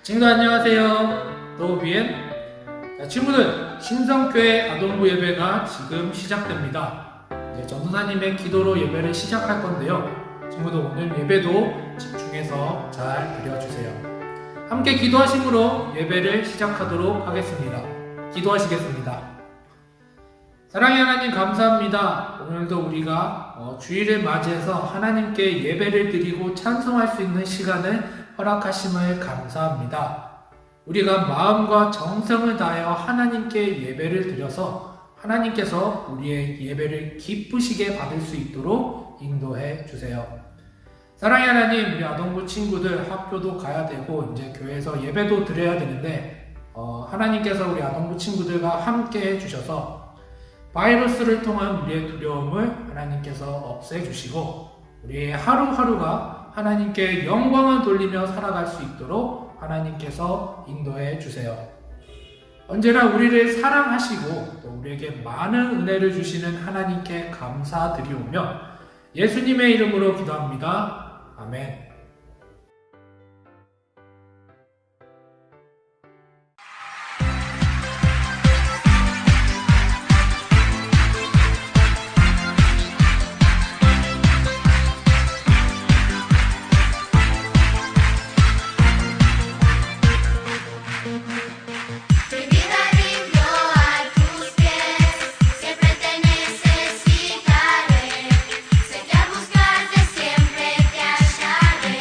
친구들 안녕하세요. 노비엔. 친구들, 신성교회 아동부 예배가 지금 시작됩니다. 이제 전도사님의 기도로 예배를 시작할 건데요. 친구들 오늘 예배도 집중해서 잘 드려주세요. 함께 기도하심으로 예배를 시작하도록 하겠습니다. 기도하시겠습니다. 사랑의 하나님 감사합니다. 오늘도 우리가 주일을 맞이해서 하나님께 예배를 드리고 찬송할 수 있는 시간을 허락하심을 감사합니다. 우리가 마음과 정성을 다하여 하나님께 예배를 드려서 하나님께서 우리의 예배를 기쁘시게 받을 수 있도록 인도해 주세요. 사랑의 하나님, 우리 아동부 친구들 학교도 가야 되고 이제 교회에서 예배도 드려야 되는데 하나님께서 우리 아동부 친구들과 함께 해주셔서 바이러스를 통한 우리의 두려움을 하나님께서 없애주시고 우리의 하루하루가 하나님께 영광을 돌리며 살아갈 수 있도록 하나님께서 인도해 주세요. 언제나 우리를 사랑하시고 또 우리에게 많은 은혜를 주시는 하나님께 감사드리오며 예수님의 이름으로 기도합니다. 아멘. Sé que al buscarte siempre te hallaré.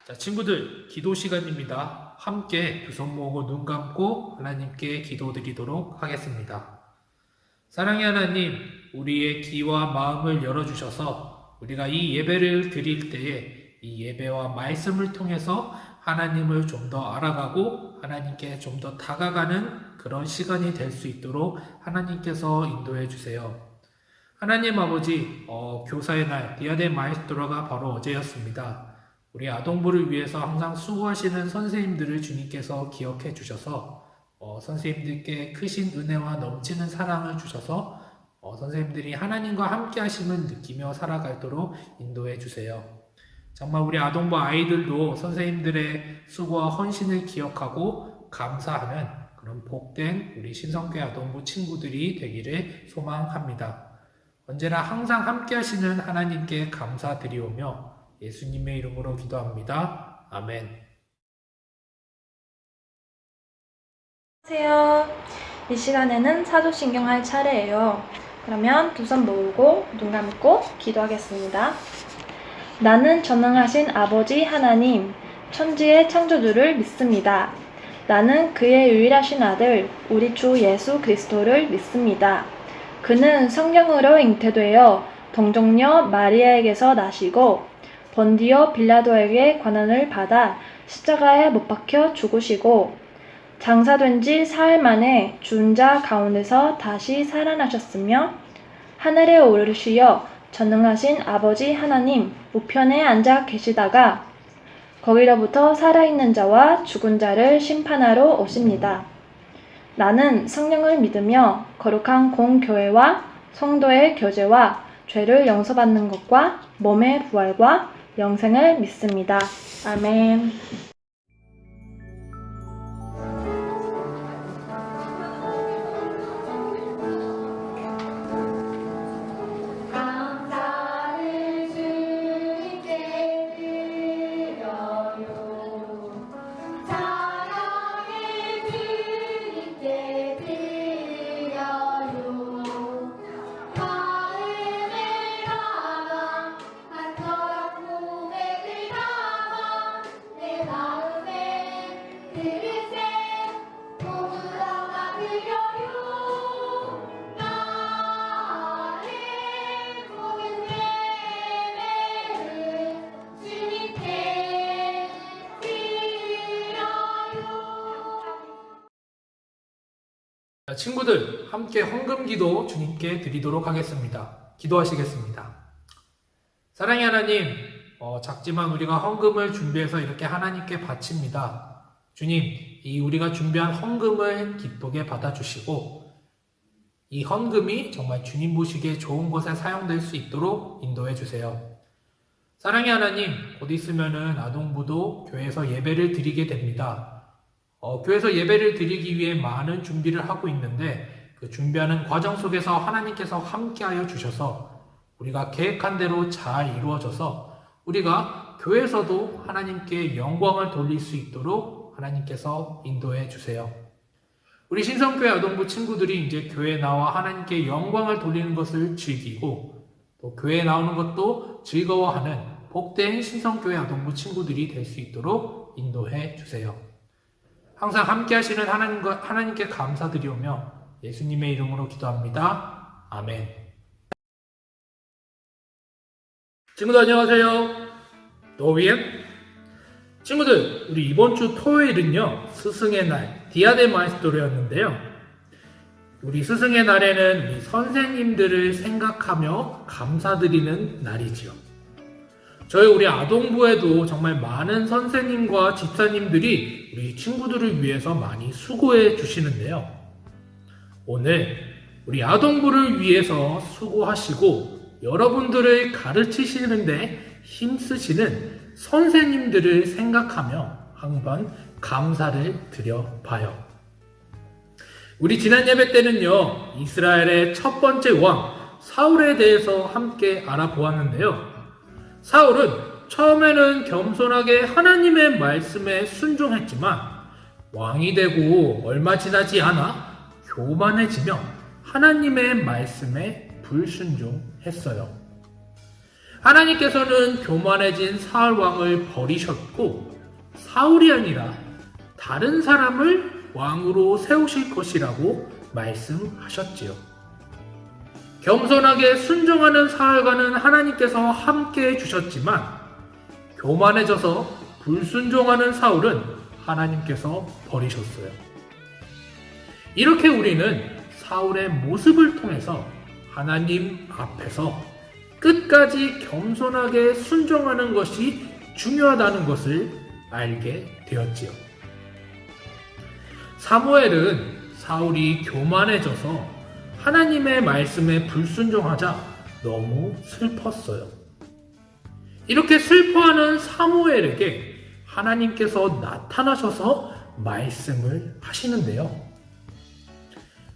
자, 친구들, 기도 시간입니다. 함께 두 손 모으고 눈 감고 하나님께 기도드리도록 하겠습니다. 사랑의 하나님, 우리의 귀와 마음을 열어주셔서 우리가 이 예배를 드릴 때에 이 예배와 말씀을 통해서 하나님을 좀 더 알아가고 하나님께 좀 더 다가가는 그런 시간이 될 수 있도록 하나님께서 인도해 주세요. 하나님 아버지, 교사의 날 디아데 마에스트로가 바로 어제였습니다. 우리 아동부를 위해서 항상 수고하시는 선생님들을 주님께서 기억해 주셔서 선생님들께 크신 은혜와 넘치는 사랑을 주셔서 선생님들이 하나님과 함께 하심을 느끼며 살아가도록 인도해 주세요. 정말 우리 아동부 아이들도 선생님들의 수고와 헌신을 기억하고 감사하는 그런 복된 우리 신성교회 아동부 친구들이 되기를 소망합니다. 언제나 항상 함께 하시는 하나님께 감사드리오며 예수님의 이름으로 기도합니다. 아멘. 안녕하세요. 이 시간에는 사도신경 할 차례예요. 그러면 두 손 모으고 눈 감고 기도하겠습니다. 나는 전능하신 아버지 하나님, 천지의 창조주를 믿습니다. 나는 그의 유일하신 아들, 우리 주 예수 그리스도를 믿습니다. 그는 성령으로 잉태되어 동정녀 마리아에게서 나시고 본디오 빌라도에게 권한을 받아 십자가에 못 박혀 죽으시고 장사된 지 사흘 만에 죽은 자 가운데서 다시 살아나셨으며 하늘에 오르시어 전능하신 아버지 하나님 우편에 앉아 계시다가 거기로부터 살아있는 자와 죽은 자를 심판하러 오십니다. 나는 성령을 믿으며 거룩한 공교회와 성도의 교제와 죄를 용서받는 것과 몸의 부활과 영생을 믿습니다. 아멘. 자, 친구들, 함께 헌금기도 주님께 드리도록 하겠습니다. 기도하시겠습니다. 사랑의 하나님, 작지만 우리가 헌금을 준비해서 이렇게 하나님께 바칩니다. 주님, 이 우리가 준비한 헌금을 기쁘게 받아주시고 이 헌금이 정말 주님 보시기에 좋은 곳에 사용될 수 있도록 인도해 주세요. 사랑의 하나님, 곧 있으면은 아동부도 교회에서 예배를 드리게 됩니다. 교회에서 예배를 드리기 위해 많은 준비를 하고 있는데 그 준비하는 과정 속에서 하나님께서 함께하여 주셔서 우리가 계획한 대로 잘 이루어져서 우리가 교회에서도 하나님께 영광을 돌릴 수 있도록 하나님께서 인도해 주세요. 우리 신성교회 아동부 친구들이 이제 교회에 나와 하나님께 영광을 돌리는 것을 즐기고 또 교회에 나오는 것도 즐거워하는 복된 신성교회 아동부 친구들이 될 수 있도록 인도해 주세요. 항상 함께 하시는 하나님께 감사드리오며 예수님의 이름으로 기도합니다. 아멘. 친구들 안녕하세요. 노비엠. 친구들, 우리 이번 주 토요일은요, 스승의 날, 디아데 마에스토로였는데요. 우리 스승의 날에는 우리 선생님들을 생각하며 감사드리는 날이지요. 우리 아동부에도 정말 많은 선생님과 집사님들이 우리 친구들을 위해서 많이 수고해 주시는데요. 오늘 우리 아동부를 위해서 수고하시고 여러분들을 가르치시는데 힘쓰시는 선생님들을 생각하며 한번 감사를 드려봐요. 우리 지난 예배 때는요, 이스라엘의 첫 번째 왕 사울에 대해서 함께 알아보았는데요. 사울은 처음에는 겸손하게 하나님의 말씀에 순종했지만 왕이 되고 얼마 지나지 않아 교만해지며 하나님의 말씀에 불순종했어요. 하나님께서는 교만해진 사울 왕을 버리셨고 사울이 아니라 다른 사람을 왕으로 세우실 것이라고 말씀하셨지요. 겸손하게 순종하는 사울과는 하나님께서 함께 해주셨지만 교만해져서 불순종하는 사울은 하나님께서 버리셨어요. 이렇게 우리는 사울의 모습을 통해서 하나님 앞에서 끝까지 겸손하게 순종하는 것이 중요하다는 것을 알게 되었지요. 사무엘은 사울이 교만해져서 하나님의 말씀에 불순종하자 너무 슬펐어요. 이렇게 슬퍼하는 사무엘에게 하나님께서 나타나셔서 말씀을 하시는데요.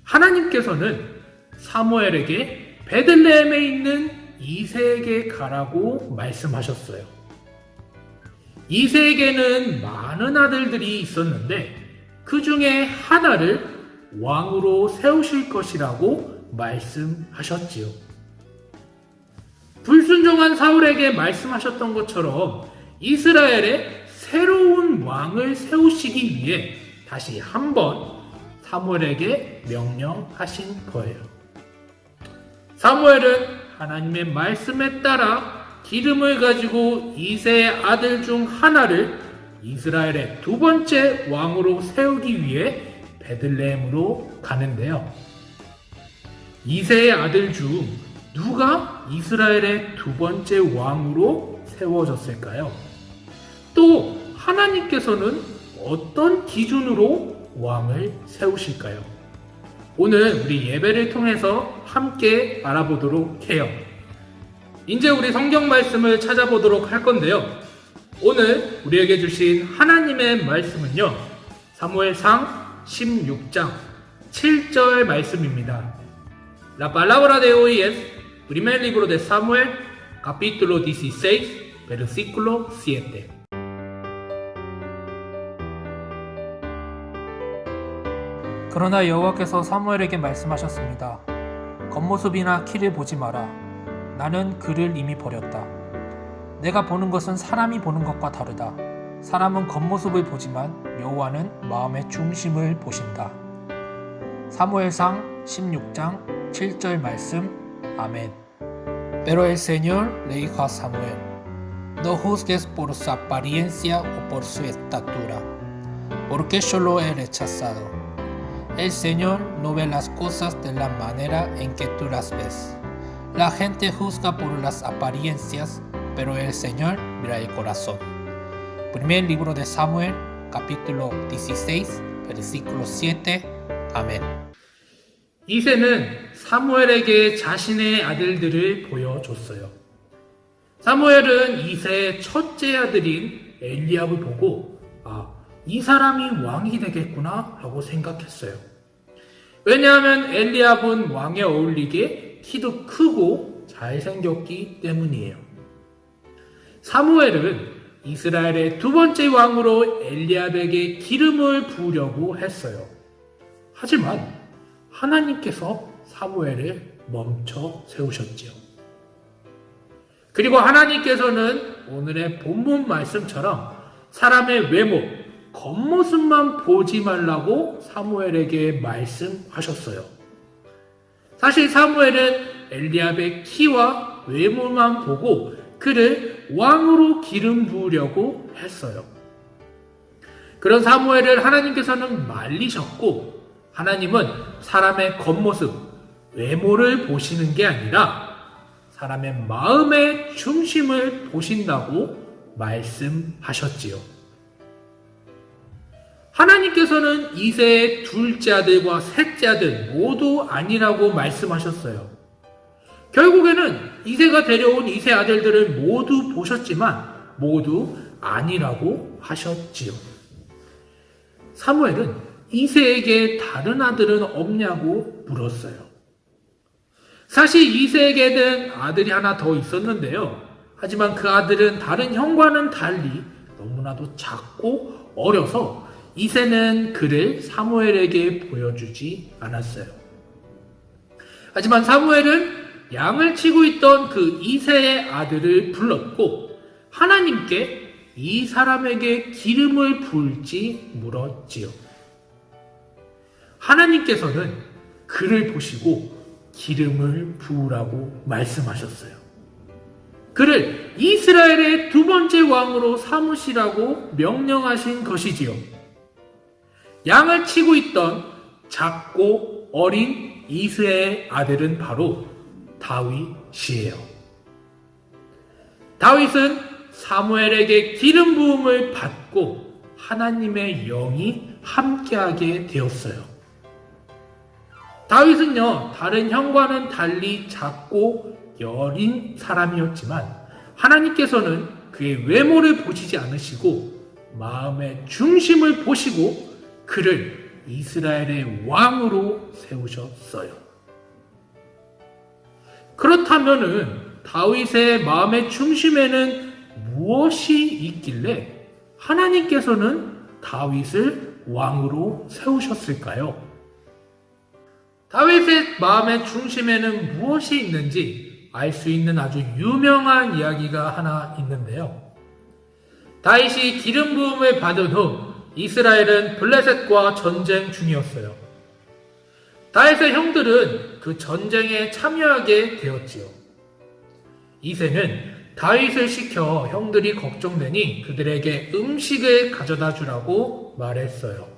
하나님께서는 사무엘에게 베들레헴에 있는 이새에게 가라고 말씀하셨어요. 이새에게는 많은 아들들이 있었는데 그 중에 하나를 왕으로 세우실 것이라고 말씀하셨지요. 불순종한 사울에게 말씀하셨던 것처럼 이스라엘의 새로운 왕을 세우시기 위해 다시 한번 사무엘에게 명령하신 거예요. 사무엘은 하나님의 말씀에 따라 기름을 가지고 이새의 아들 중 하나를 이스라엘의 두 번째 왕으로 세우기 위해 베들레헴으로 가는데요. 이새의 아들 중 누가 이스라엘의 두 번째 왕으로 세워졌을까요? 또 하나님께서는 어떤 기준으로 왕을 세우실까요? 오늘 우리 예배를 통해서 함께 알아보도록 해요. 이제 우리 성경 말씀을 찾아보도록 할 건데요. 오늘 우리에게 주신 하나님의 말씀은요, 사무엘상 16장 7절 말씀입니다. La palabra de hoy es primer libro de Samuel, capítulo 16, versículo 7. 그러나 여호와께서 사무엘에게 말씀하셨습니다. 겉모습이나 키를 보지 마라. 나는 그를 이미 버렸다. 내가 보는 것은 사람이 보는 것과 다르다. 사람은 겉모습을 보지만 여호와는 마음의 중심을 보신다. 사무엘상 16장 7절 말씀. 아멘. Pero el Señor le dijo a Samuel, no juzgues por su apariencia o por su estatura, porque yo lo he rechazado. El Señor no ve las cosas de la manera en que tú las ves. La gente juzga por las apariencias, pero el Señor mira el corazón. Primer libro de Samuel, capítulo 16, versículo 7. Amén. 이새는 사무엘에게 자신의 아들들을 보여줬어요. 사무엘은 이새의 첫째 아들인 엘리압을 보고 이 사람이 왕이 되겠구나 라고 생각했어요. 왜냐하면 엘리압은 왕에 어울리게 키도 크고 잘생겼기 때문이에요. 사무엘은 이스라엘의 두 번째 왕으로 엘리압에게 기름을 부으려고 했어요. 하지만 하나님께서 사무엘을 멈춰 세우셨지요. 그리고 하나님께서는 오늘의 본문 말씀처럼 사람의 외모, 겉모습만 보지 말라고 사무엘에게 말씀하셨어요. 사실 사무엘은 엘리압의 키와 외모만 보고 그를 왕으로 기름 부으려고 했어요. 그런 사무엘을 하나님께서는 말리셨고 하나님은 사람의 겉모습, 외모를 보시는 게 아니라 사람의 마음의 중심을 보신다고 말씀하셨지요. 하나님께서는 이새의 둘째 아들과 셋째 아들 모두 아니라고 말씀하셨어요. 결국에는 이새가 데려온 이새 아들들을 모두 보셨지만 모두 아니라고 하셨지요. 사무엘은 이새에게 다른 아들은 없냐고 물었어요. 사실 이새에게는 아들이 하나 더 있었는데요. 하지만 그 아들은 다른 형과는 달리 너무나도 작고 어려서 이새는 그를 사무엘에게 보여주지 않았어요. 하지만 사무엘은 양을 치고 있던 그 이새의 아들을 불렀고 하나님께 이 사람에게 기름을 부을지 물었지요. 하나님께서는 그를 보시고 기름을 부으라고 말씀하셨어요. 그를 이스라엘의 두 번째 왕으로 삼으시라고 명령하신 것이지요. 양을 치고 있던 작고 어린 이새의 아들은 바로 다윗이에요. 다윗은 사무엘에게 기름 부음을 받고 하나님의 영이 함께하게 되었어요. 다윗은요, 다른 형과는 달리 작고 여린 사람이었지만 하나님께서는 그의 외모를 보시지 않으시고 마음의 중심을 보시고 그를 이스라엘의 왕으로 세우셨어요. 그렇다면은 다윗의 마음의 중심에는 무엇이 있길래 하나님께서는 다윗을 왕으로 세우셨을까요? 다윗의 마음의 중심에는 무엇이 있는지 알 수 있는 아주 유명한 이야기가 하나 있는데요. 다윗이 기름 부음을 받은 후 이스라엘은 블레셋과 전쟁 중이었어요. 다윗의 형들은 그 전쟁에 참여하게 되었지요. 이새는 다윗을 시켜 형들이 걱정되니 그들에게 음식을 가져다 주라고 말했어요.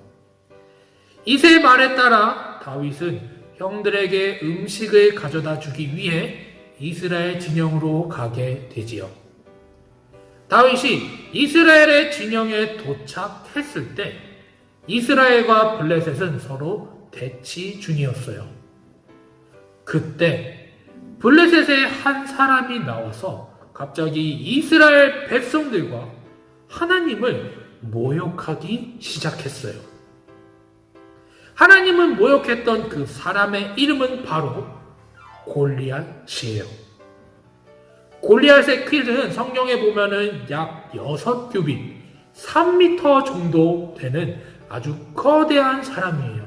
이새의 말에 따라 다윗은 형들에게 음식을 가져다 주기 위해 이스라엘 진영으로 가게 되지요. 다윗이 이스라엘의 진영에 도착했을 때 이스라엘과 블레셋은 서로 대치 중이었어요. 그때 블레셋의 한 사람이 나와서 갑자기 이스라엘 백성들과 하나님을 모욕하기 시작했어요. 하나님을 모욕했던 그 사람의 이름은 바로 골리앗이에요. 골리앗의 키는 성경에 보면은 약 6규빗, 3m 정도 되는 아주 거대한 사람이에요.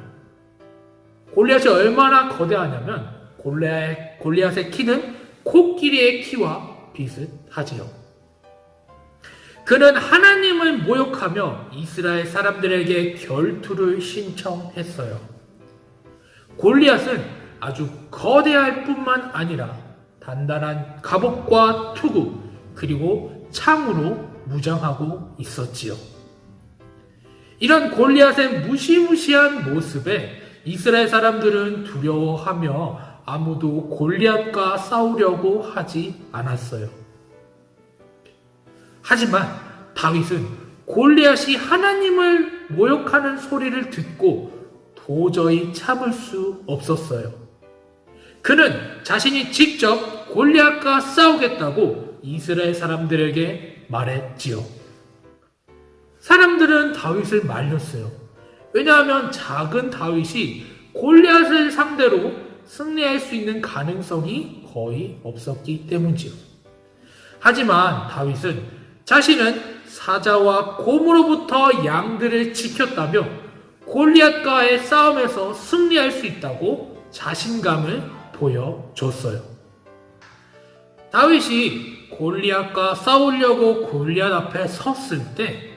골리앗이 얼마나 거대하냐면 골리앗의 키는 코끼리의 키와 비슷하지요. 그는 하나님을 모욕하며 이스라엘 사람들에게 결투를 신청했어요. 골리앗은 아주 거대할 뿐만 아니라 단단한 갑옷과 투구 그리고 창으로 무장하고 있었지요. 이런 골리앗의 무시무시한 모습에 이스라엘 사람들은 두려워하며 아무도 골리앗과 싸우려고 하지 않았어요. 하지만 다윗은 골리앗이 하나님을 모욕하는 소리를 듣고 도저히 참을 수 없었어요. 그는 자신이 직접 골리앗과 싸우겠다고 이스라엘 사람들에게 말했지요. 사람들은 다윗을 말렸어요. 왜냐하면 작은 다윗이 골리앗을 상대로 승리할 수 있는 가능성이 거의 없었기 때문이지요. 하지만 다윗은 자신은 사자와 곰으로부터 양들을 지켰다며 골리앗과의 싸움에서 승리할 수 있다고 자신감을 보여줬어요. 다윗이 골리앗과 싸우려고 골리앗 앞에 섰을 때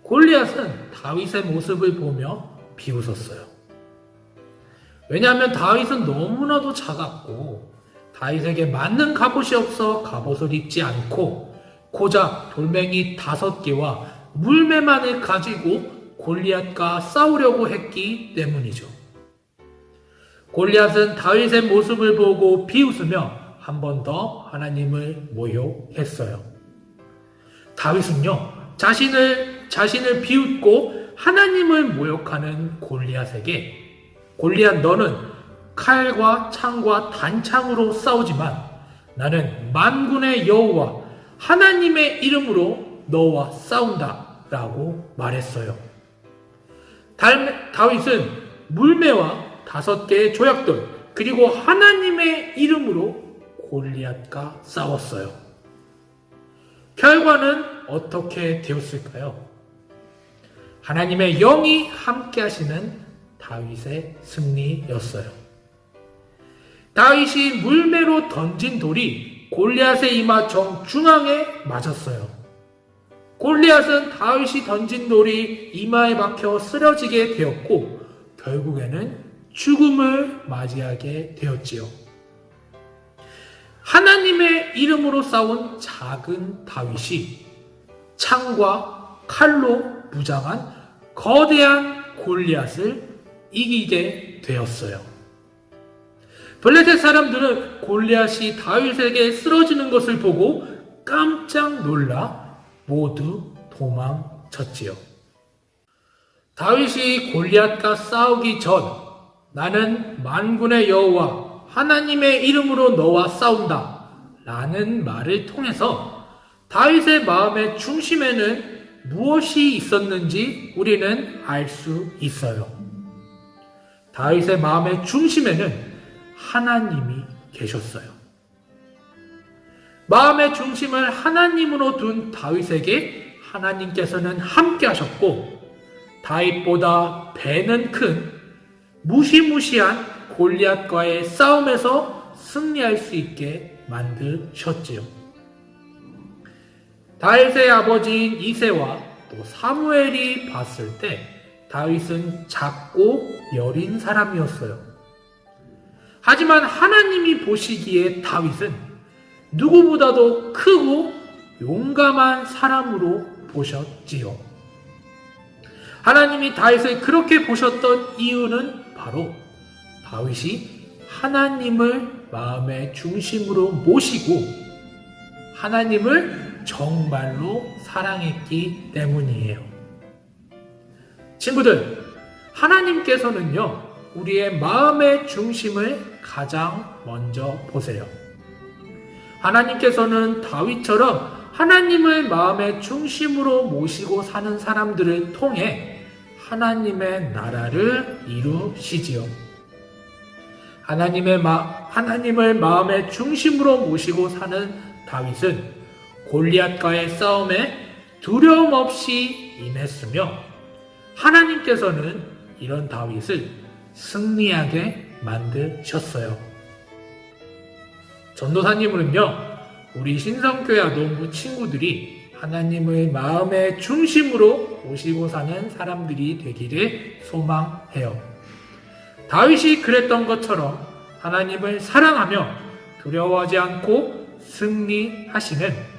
골리앗은 다윗의 모습을 보며 비웃었어요. 왜냐하면 다윗은 너무나도 작았고 다윗에게 맞는 갑옷이 없어 갑옷을 입지 않고 고작 돌멩이 5개와 물매만을 가지고 골리앗과 싸우려고 했기 때문이죠. 골리앗은 다윗의 모습을 보고 비웃으며 한 번 더 하나님을 모욕했어요. 다윗은요, 자신을 비웃고 하나님을 모욕하는 골리앗에게 골리앗 너는 칼과 창과 단창으로 싸우지만 나는 만군의 여호와 하나님의 이름으로 너와 싸운다 라고 말했어요. 다윗은 물매와 5개의 조약돌 그리고 하나님의 이름으로 골리앗과 싸웠어요. 결과는 어떻게 되었을까요? 하나님의 영이 함께 하시는 다윗의 승리였어요. 다윗이 물매로 던진 돌이 골리앗의 이마 정중앙에 맞았어요. 골리앗은 다윗이 던진 돌이 이마에 박혀 쓰러지게 되었고 결국에는 죽음을 맞이하게 되었지요. 하나님의 이름으로 싸운 작은 다윗이 창과 칼로 무장한 거대한 골리앗을 이기게 되었어요. 블레셋 사람들은 골리앗이 다윗에게 쓰러지는 것을 보고 깜짝 놀라 모두 도망쳤지요. 다윗이 골리앗과 싸우기 전 나는 만군의 여호와 하나님의 이름으로 너와 싸운다 라는 말을 통해서 다윗의 마음의 중심에는 무엇이 있었는지 우리는 알 수 있어요. 다윗의 마음의 중심에는 하나님이 계셨어요. 마음의 중심을 하나님으로 둔 다윗에게 하나님께서는 함께 하셨고 다윗보다 배는 큰 무시무시한 골리앗과의 싸움에서 승리할 수 있게 만드셨지요. 다윗의 아버지인 이새와 또 사무엘이 봤을 때 다윗은 작고 여린 사람이었어요. 하지만 하나님이 보시기에 다윗은 누구보다도 크고 용감한 사람으로 보셨지요. 하나님이 다윗을 그렇게 보셨던 이유는 바로 다윗이 하나님을 마음의 중심으로 모시고 하나님을 정말로 사랑했기 때문이에요. 친구들, 하나님께서는요, 우리의 마음의 중심을 가장 먼저 보세요. 하나님께서는 다윗처럼 하나님을 마음의 중심으로 모시고 사는 사람들을 통해 하나님의 나라를 이루시지요. 하나님을 마음의 중심으로 모시고 사는 다윗은 골리앗과의 싸움에 두려움 없이 임했으며 하나님께서는 이런 다윗을 승리하게 만드셨어요. 전도사님은요, 우리 신성교회 아동부 친구들이 하나님을 마음의 중심으로 모시고 사는 사람들이 되기를 소망해요. 다윗이 그랬던 것처럼 하나님을 사랑하며 두려워하지 않고 승리하시는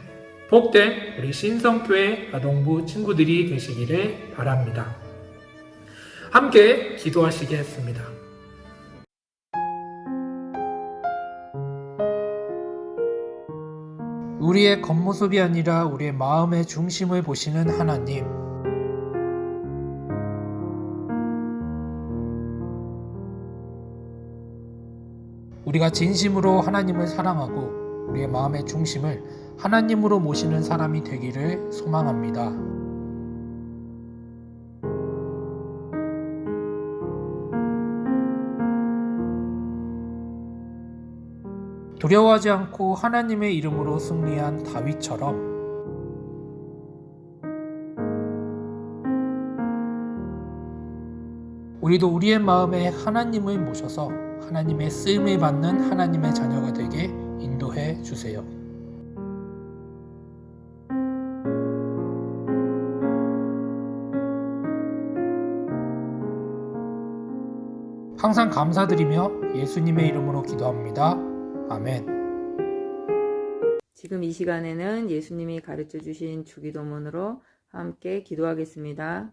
복된 우리 신성교회 아동부 친구들이 되시기를 바랍니다. 함께 기도하시겠습니다. 우리의 겉모습이 아니라 우리의 마음의 중심을 보시는 하나님, 우리가 진심으로 하나님을 사랑하고 우리의 마음의 중심을 하나님으로 모시는 사람이 되기를 소망합니다. 두려워하지 않고 하나님의 이름으로 승리한 다윗처럼 우리도 우리의 마음에 하나님을 모셔서 하나님의 쓰임을 받는 하나님의 자녀가 되게 인도해 주세요. 항상 감사드리며 예수님의 이름으로 기도합니다. 아멘. 지금 이 시간에는 예수님이 가르쳐 주신 주기도문으로 함께 기도하겠습니다.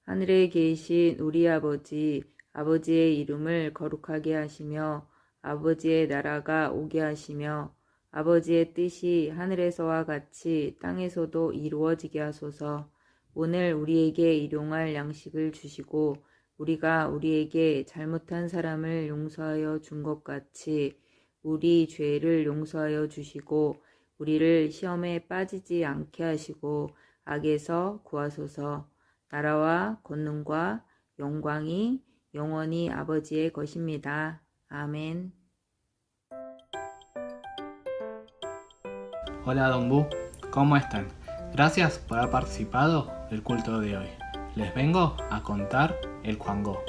하늘에 계신 우리 아버지, 아버지의 이름을 거룩하게 하시며 아버지의 나라가 오게 하시며 아버지의 뜻이 하늘에서와 같이 땅에서도 이루어지게 하소서. 오늘 우리에게 일용할 양식을 주시고 우리가 우리에게 잘못한 사람을 용서하여 준 것 같이 우리 죄를 용서하여 주시고 우리를 시험에 빠지지 않게 하시고 악에서 구하소서. 나라와 권능과 영광이 영원히 아버지의 것입니다. 아멘. Hola Donbu, ¿cómo están? Gracias por haber participado del culto de hoy. Les vengo a contar el Juangó.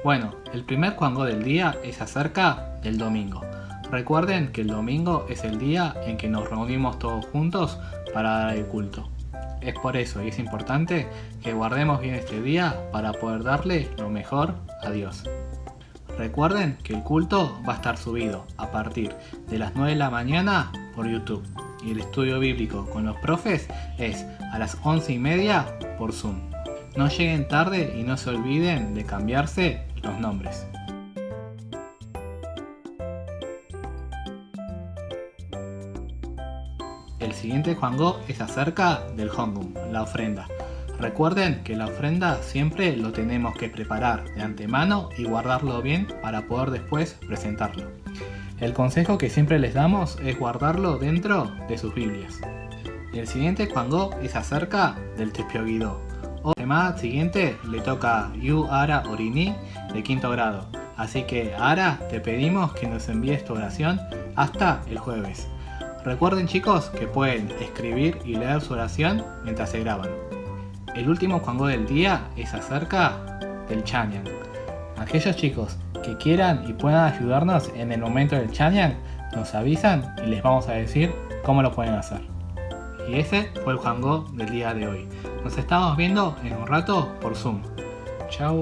Bueno, el primer Juango del día es acerca del domingo. Recuerden que el domingo es el día en que nos reunimos todos juntos para dar el culto. Es por eso y es importante que guardemos bien este día para poder darle lo mejor a Dios. Recuerden que el culto va a estar subido a partir de las 9 de la mañana por YouTube y el estudio bíblico con los profes es a las 11:30 por Zoom. No lleguen tarde y no se olviden de cambiarse los nombres. El siguiente Juango es acerca del Hongum, la ofrenda. Recuerden que la ofrenda siempre lo tenemos que preparar de antemano y guardarlo bien para poder después presentarlo. El consejo que siempre les damos es guardarlo dentro de sus Biblias. El siguiente Juango es acerca del Tespioguidó. La semana siguiente le toca a Yu Ara Orini de 5º grado. Así que Ara, te pedimos que nos envíes tu oración hasta el jueves. Recuerden chicos que pueden escribir y leer su oración mientras se graban. El último Juango del día es acerca del Chanyang. Aquellos chicos que quieran y puedan ayudarnos en el momento del Chanyang nos avisan y les vamos a decir cómo lo pueden hacer. Y ese fue el Juango del día de hoy. Nos estamos viendo en un rato por Zoom. Chau.